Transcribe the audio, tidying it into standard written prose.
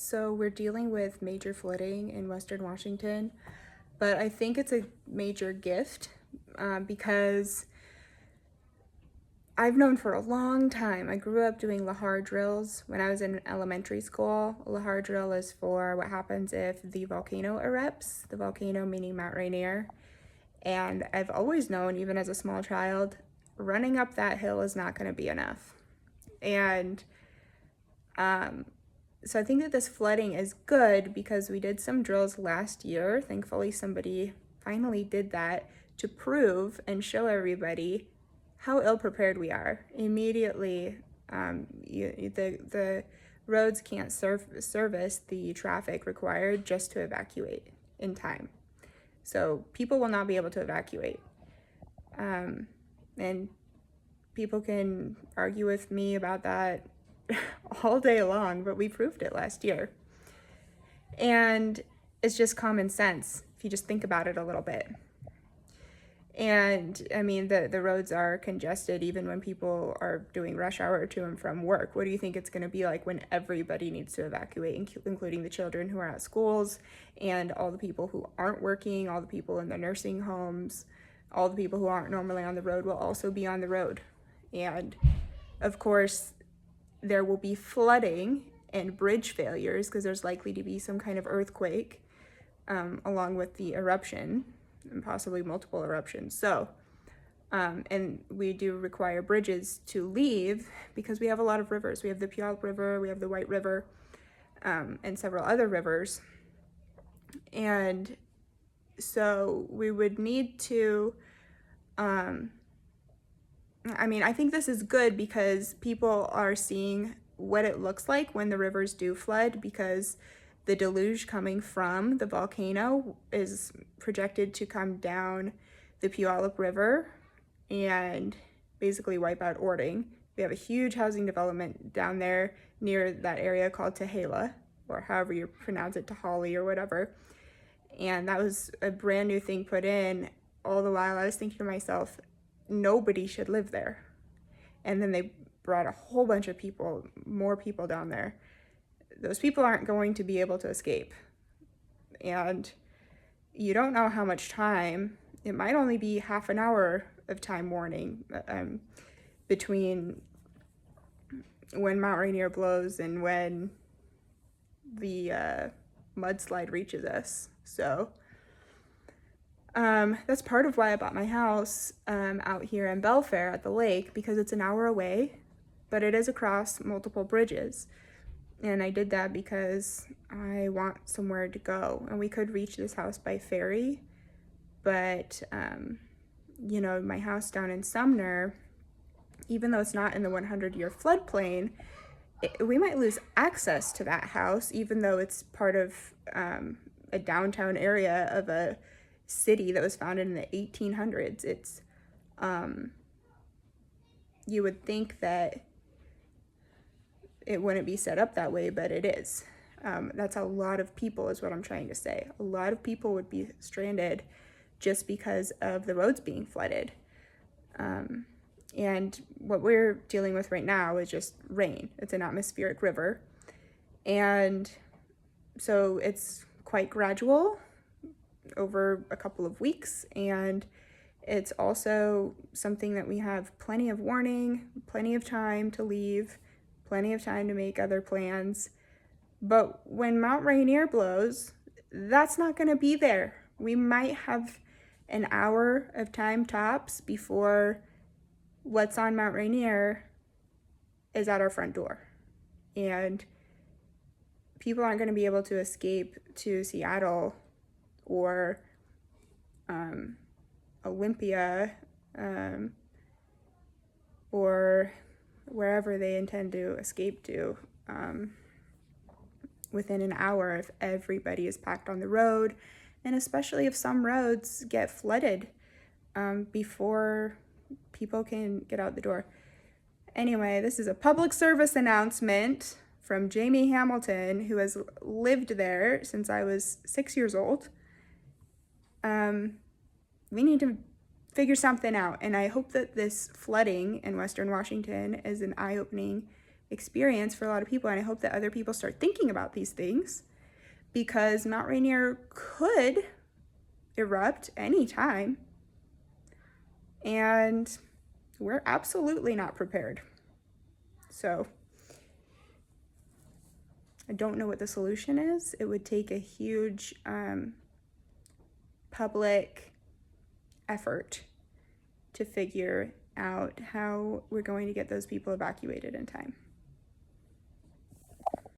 So we're dealing with major flooding in Western Washington, but I think it's a major gift because I've known for a long time. I grew up doing Lahar drills when I was in elementary school. A Lahar drill is for what happens if the volcano erupts, the volcano meaning Mount Rainier. And I've always known, even as a small child, running up that hill is not going to be enough. And so I think that this flooding is good because we did some drills last year. Thankfully, somebody finally did that to prove and show everybody how ill-prepared we are. Immediately, the roads can't service the traffic required just to evacuate in time. So people will not be able to evacuate. And people can argue with me about that all day long, but we proved it last year. And it's just common sense if you just think about it a little bit. And I mean, the roads are congested even when people are doing rush hour to and from work. What do you think it's going to be like when everybody needs to evacuate, including the children who are at schools and all the people who aren't working, all the people in the nursing homes, all the people who aren't normally on the road will also be on the road. And of course, there will be flooding and bridge failures because there's likely to be some kind of earthquake along with the eruption and possibly multiple eruptions. So, and we do require bridges to leave because we have a lot of rivers. We have the Puyallup River, we have the White River, and several other rivers. And so we would need to, I think this is good because people are seeing what it looks like when the rivers do flood, because the deluge coming from the volcano is projected to come down the Puyallup River and basically wipe out Ording. We have a huge housing development down there near that area called Tehela, or however you pronounce it, Tahali or whatever. And that was a brand new thing put in. All the while I was thinking to myself, nobody should live there. And then they brought a whole bunch of people, more people down there. Those people aren't going to be able to escape. And you don't know how much time. It might only be half an hour of time warning between when Mount Rainier blows and when the mudslide reaches us. So that's part of why I bought my house out here in Belfair at the lake, because it's an hour away, but it is across multiple bridges. And I did that because I want somewhere to go. And we could reach this house by ferry, but my house down in Sumner, even though it's not in the 100-year floodplain, we might lose access to that house, even though it's part of a downtown area of a city that was founded in the 1800s. It's you would think that it wouldn't be set up that way, but it is. That's a lot of people is what I'm trying to say. A lot of people would be stranded just because of the roads being flooded. And what we're dealing with right now is just rain. It's an atmospheric river. And so it's quite gradual over a couple of weeks. And it's also something that we have plenty of warning, plenty of time to leave, plenty of time to make other plans. But when Mount Rainier blows, that's not going to be there. We might have an hour of time tops before what's on Mount Rainier is at our front door. And people aren't going to be able to escape to Seattle or Olympia or wherever they intend to escape to within an hour if everybody is packed on the road, and especially if some roads get flooded before people can get out the door. Anyway, this is a public service announcement from Jamie Hamilton, who has lived there since I was 6 years old. We need to figure something out, and I hope that this flooding in Western Washington is an eye-opening experience for a lot of people. And I hope that other people start thinking about these things, because Mount Rainier could erupt anytime. And we're absolutely not prepared. So I don't know what the solution is. It would take a huge public effort to figure out how we're going to get those people evacuated in time.